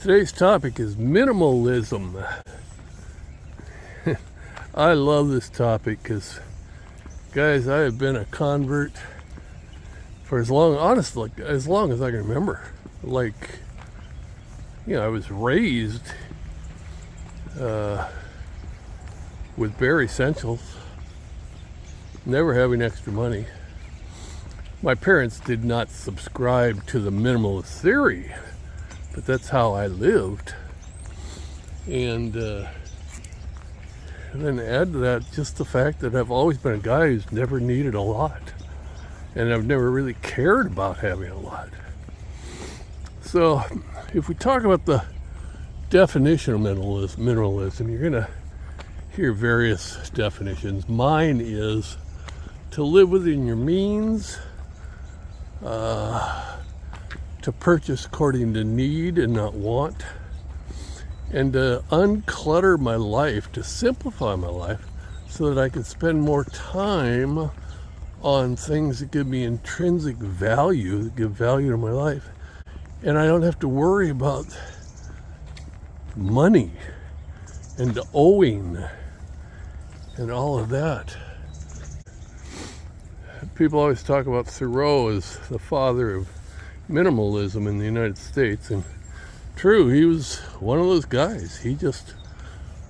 Today's topic is minimalism. I love this topic because, guys, I have been a convert for as long as I can remember. I was raised with bare essentials, never having extra money. My parents did not subscribe to the minimalist theory, but that's how I lived. And then add to that just the fact that I've always been a guy who's never needed a lot. And I've never really cared about having a lot. So if we talk about the definition of minimalism, you're going to hear various definitions. Mine is to live within your means, to purchase according to need and not want, and to unclutter my life, to simplify my life so that I can spend more time on things that give me intrinsic value, that give value to my life. And I don't have to worry about money and owing and all of that. People always talk about Thoreau as the father of minimalism in the United States, and true, he was one of those guys. He just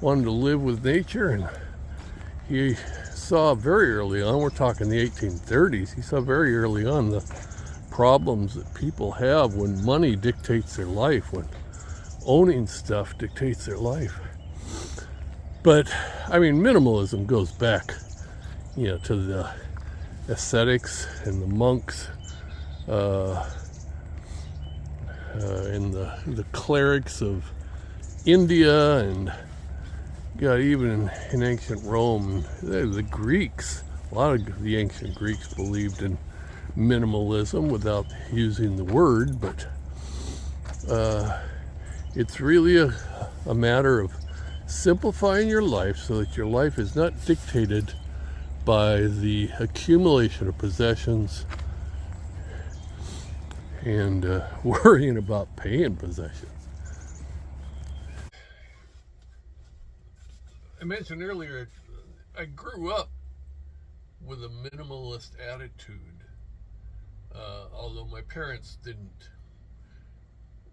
wanted to live with nature, and he saw very early on, we're talking the 1830s, he saw very early on the problems that people have when money dictates their life, when owning stuff dictates their life. But I mean, minimalism goes back, to the ascetics and the monks, and the clerics of India, and even in ancient Rome, the Greeks. A lot of the ancient Greeks believed in minimalism without using the word, but it's really a matter of simplifying your life so that your life is not dictated by the accumulation of possessions and worrying about paying possessions. I mentioned earlier, I grew up with a minimalist attitude, although my parents didn't.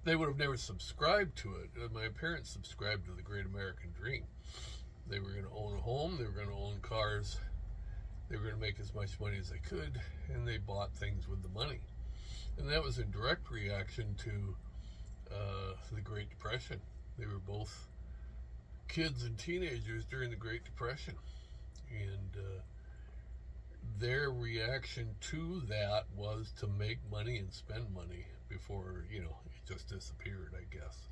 They would have never subscribed to it. My parents subscribed to the great American dream. They were going to own a home, they were going to own cars, they were going to make as much money as they could, and they bought things with the money. And that was a direct reaction to the Great Depression. They were both kids and teenagers during the Great Depression. And their reaction to that was to make money and spend money before, it just disappeared, I guess.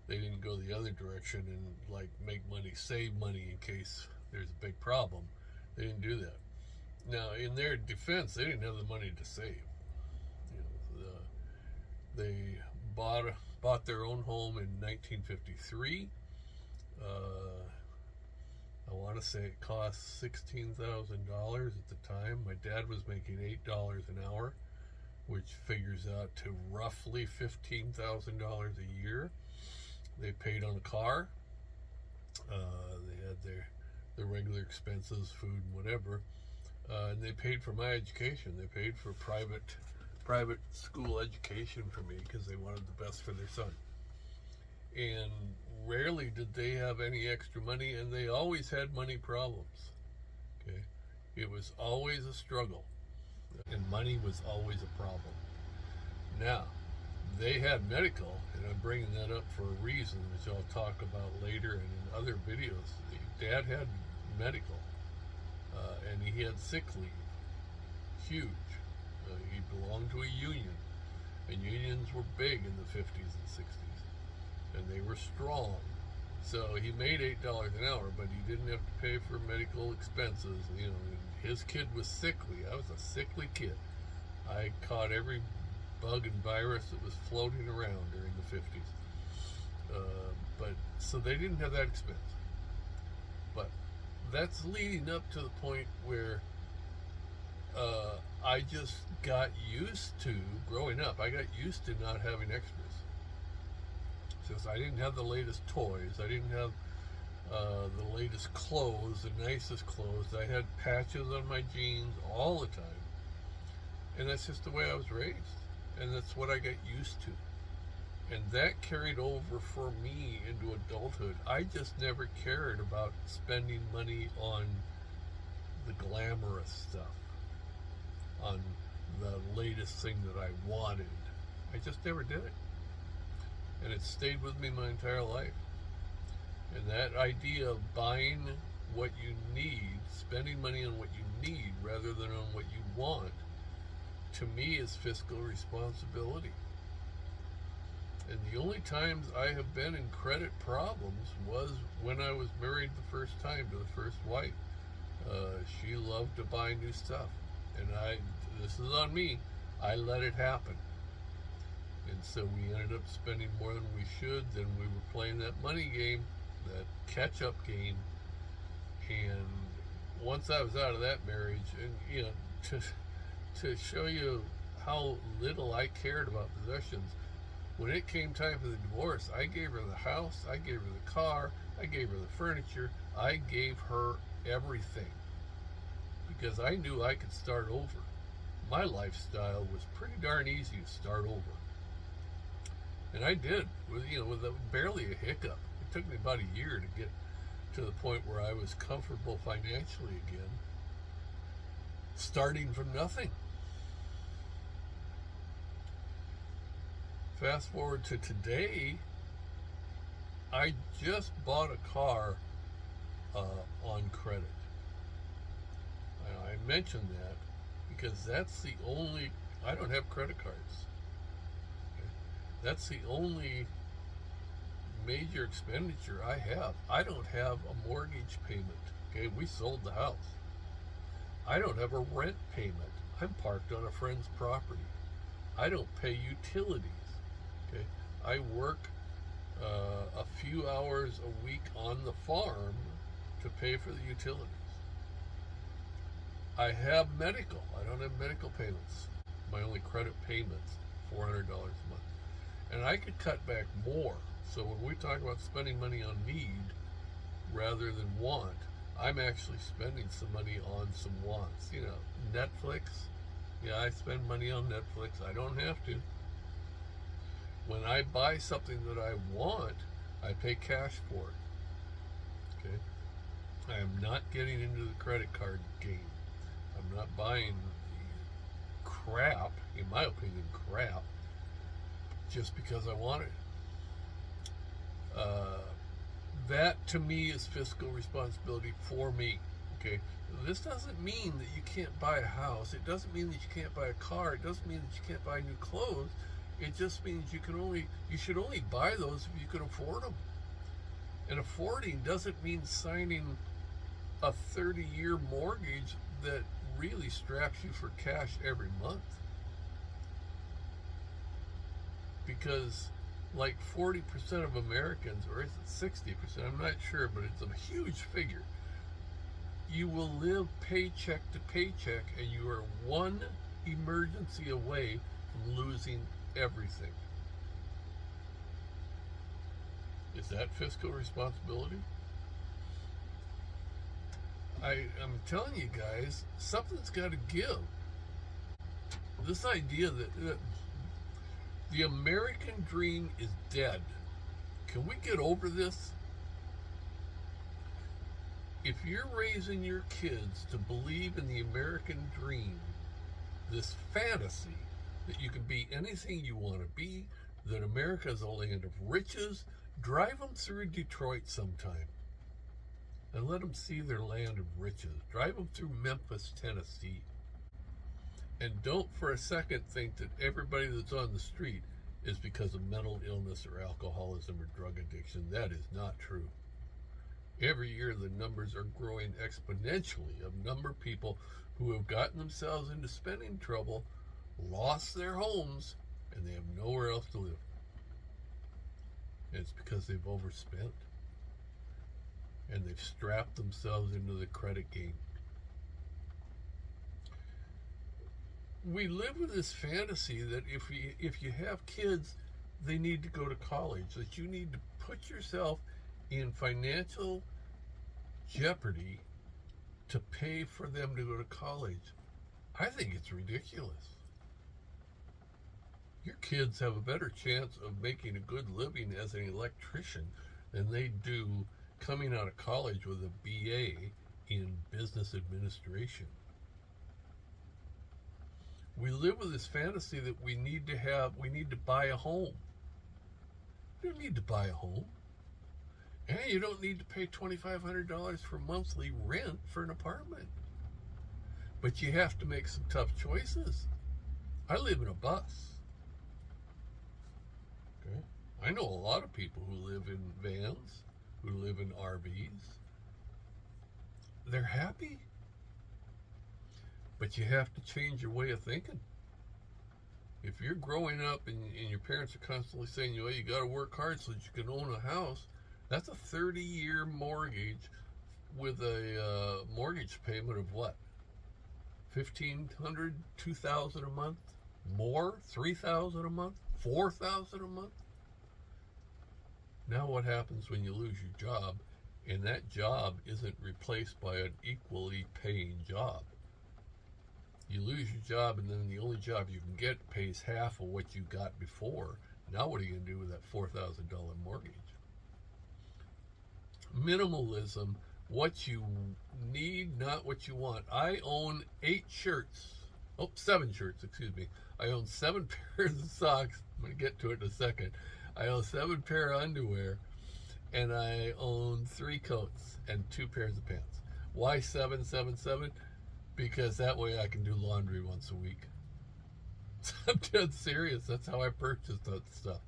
They didn't go the other direction and make money, save money in case there's a big problem. They didn't do that. Now, in their defense, they didn't have the money to save. They bought their own home in 1953. I want to say it cost $16,000 at the time. My dad was making $8 an hour, which figures out to roughly $15,000 a year. They paid on a car. They had their regular expenses, food and whatever. And they paid for my education. They paid for private school education for me because they wanted the best for their son. And rarely did they have any extra money, and they always had money problems. Okay, it was always a struggle, and money was always a problem. Now, they had medical, and I'm bringing that up for a reason, which I'll talk about later and in other videos. Dad had medical, and he had sick leave, huge. He belonged to a union, and unions were big in the 50s and 60s, and they were strong. So he made $8 an hour, but he didn't have to pay for medical expenses. His kid was sickly. I was a sickly kid. I caught every bug and virus that was floating around during the 50s. So they didn't have that expense. But that's leading up to the point where I just got used to, growing up, I got used to not having extras. Just I didn't have the latest toys. I didn't have the latest clothes, the nicest clothes. I had patches on my jeans all the time. And that's just the way I was raised. And that's what I got used to. And that carried over for me into adulthood. I just never cared about spending money on the glamorous stuff, on the latest thing that I wanted. I just never did it. And it stayed with me my entire life. And that idea of buying what you need, spending money on what you need rather than on what you want, to me is fiscal responsibility. And the only times I have been in credit problems was when I was married the first time to the first wife. She loved to buy new stuff. And this is on me, I let it happen. And so we ended up spending more than we should. Then we were playing that money game, that catch-up game. And once I was out of that marriage, and to show you how little I cared about possessions, when it came time for the divorce, I gave her the house, I gave her the car, I gave her the furniture, I gave her everything. Because I knew I could start over. My lifestyle was pretty darn easy to start over. And I did, with barely a hiccup. It took me about a year to get to the point where I was comfortable financially again, starting from nothing. Fast forward to today, I just bought a car on credit. I mentioned that because that's the only, I don't have credit cards. That's the only major expenditure I have. I don't have a mortgage payment. Okay, we sold the house. I don't have a rent payment. I'm parked on a friend's property. I don't pay utilities. Okay, I work a few hours a week on the farm to pay for the utilities. I have medical. I don't have medical payments. My only credit payment's $400 a month. And I could cut back more. So when we talk about spending money on need rather than want, I'm actually spending some money on some wants. Netflix. Yeah, I spend money on Netflix. I don't have to. When I buy something that I want, I pay cash for it. Okay? I am not getting into the credit card game. I'm not buying crap, in my opinion, just because I want it. That to me is fiscal responsibility for me. Okay, this doesn't mean that you can't buy a house. It doesn't mean that you can't buy a car. It doesn't mean that you can't buy new clothes. It just means you should only buy those if you can afford them. And affording doesn't mean signing a 30-year mortgage that really straps you for cash every month. Because like 40% of Americans, or is it 60%, I'm not sure, but it's a huge figure. You will live paycheck to paycheck, and you are one emergency away from losing everything. Is that fiscal responsibility? I'm telling you guys, something's got to give. This idea that the American dream is dead. Can we get over this? If you're raising your kids to believe in the American dream, this fantasy that you can be anything you want to be, that America is a land of riches, drive them through Detroit sometime and let them see their land of riches. Drive them through Memphis, Tennessee. And don't for a second think that everybody that's on the street is because of mental illness or alcoholism or drug addiction. That is not true. Every year the numbers are growing exponentially of number of people who have gotten themselves into spending trouble, lost their homes, and they have nowhere else to live. And it's because they've overspent. And they've strapped themselves into the credit game. We live with this fantasy that if you have kids, they need to go to college, that you need to put yourself in financial jeopardy to pay for them to go to college. I think it's ridiculous. Your kids have a better chance of making a good living as an electrician than they do coming out of college with a BA in business administration. We live with this fantasy that we need to buy a home. You don't need to buy a home. And you don't need to pay $2,500 for monthly rent for an apartment. But you have to make some tough choices. I live in a bus. Okay? I know a lot of people who live in vans, who live in RVs. They're happy. But you have to change your way of thinking. If you're growing up and your parents are constantly saying, you got to work hard so that you can own a house, that's a 30-year mortgage with a mortgage payment of what? $1,500, $2,000 a month? More? $3,000 a month? $4,000 a month? Now what happens when you lose your job and that job isn't replaced by an equally paying job? You lose your job, and then the only job you can get pays half of what you got before. Now what are you going to do with that $4,000 mortgage? Minimalism, what you need, not what you want. I own 7 shirts, excuse me. I own 7 pairs of socks. I'm going to get to it in a second. I own 7 pair of underwear, and I own 3 coats and 2 pairs of pants. Why 777? Because that way I can do laundry once a week. I'm dead serious. That's how I purchased that stuff.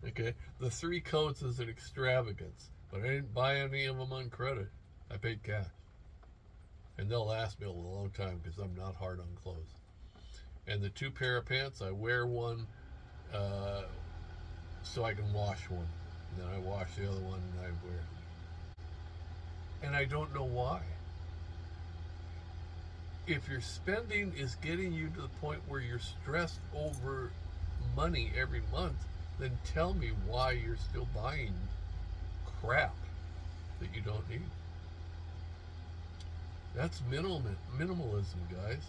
Okay? The 3 coats is an extravagance, but I didn't buy any of them on credit. I paid cash. And they'll last me a long time because I'm not hard on clothes. And the 2 pair of pants, I wear one so I can wash one. And then I wash the other one and I wear it. And I don't know why. If your spending is getting you to the point where you're stressed over money every month, then tell me why you're still buying crap that you don't need. That's minimalism, guys.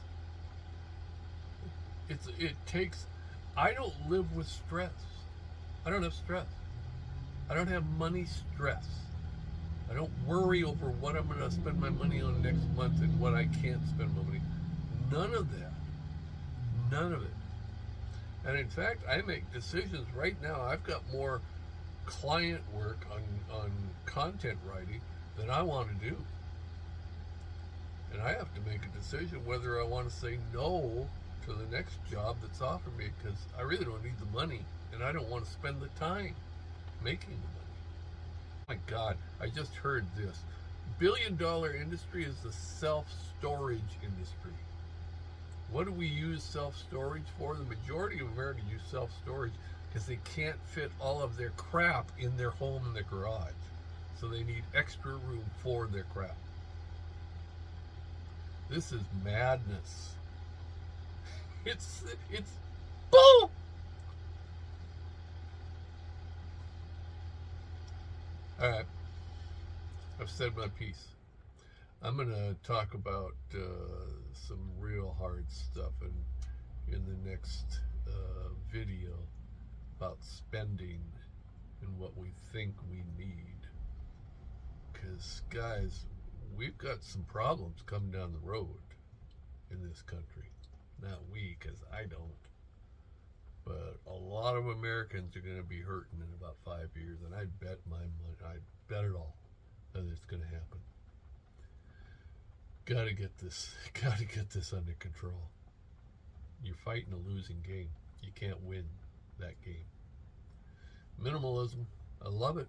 I don't live with stress. I don't have stress. I don't have money stress. I don't worry over what I'm going to spend my money on next month and what I can't spend my money. None of that. None of it. And in fact, I make decisions right now. I've got more client work on content writing than I want to do. And I have to make a decision whether I want to say no to the next job that's offered me, because I really don't need the money and I don't want to spend the time making the money. My God, I just heard this. $1 billion industry is the self-storage industry. What do we use self-storage for? The majority of Americans use self-storage because they can't fit all of their crap in their home in their garage. So they need extra room for their crap. This is madness. It's bull. All right, I've said my piece. I'm going to talk about some real hard stuff in the next video about spending and what we think we need. Because, guys, we've got some problems coming down the road in this country. Not we, because I don't. But a lot of Americans are going to be hurting in about 5 years, and I bet my money, I bet it all that it's going to happen. Got to get this under control. You're fighting a losing game. You can't win that game. Minimalism, I love it.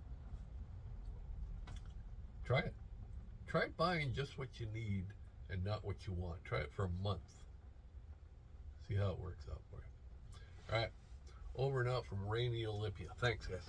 Try it. Try buying just what you need and not what you want. Try it for a month. See how it works out for you. All right, over and out from rainy Olympia. Thanks, guys.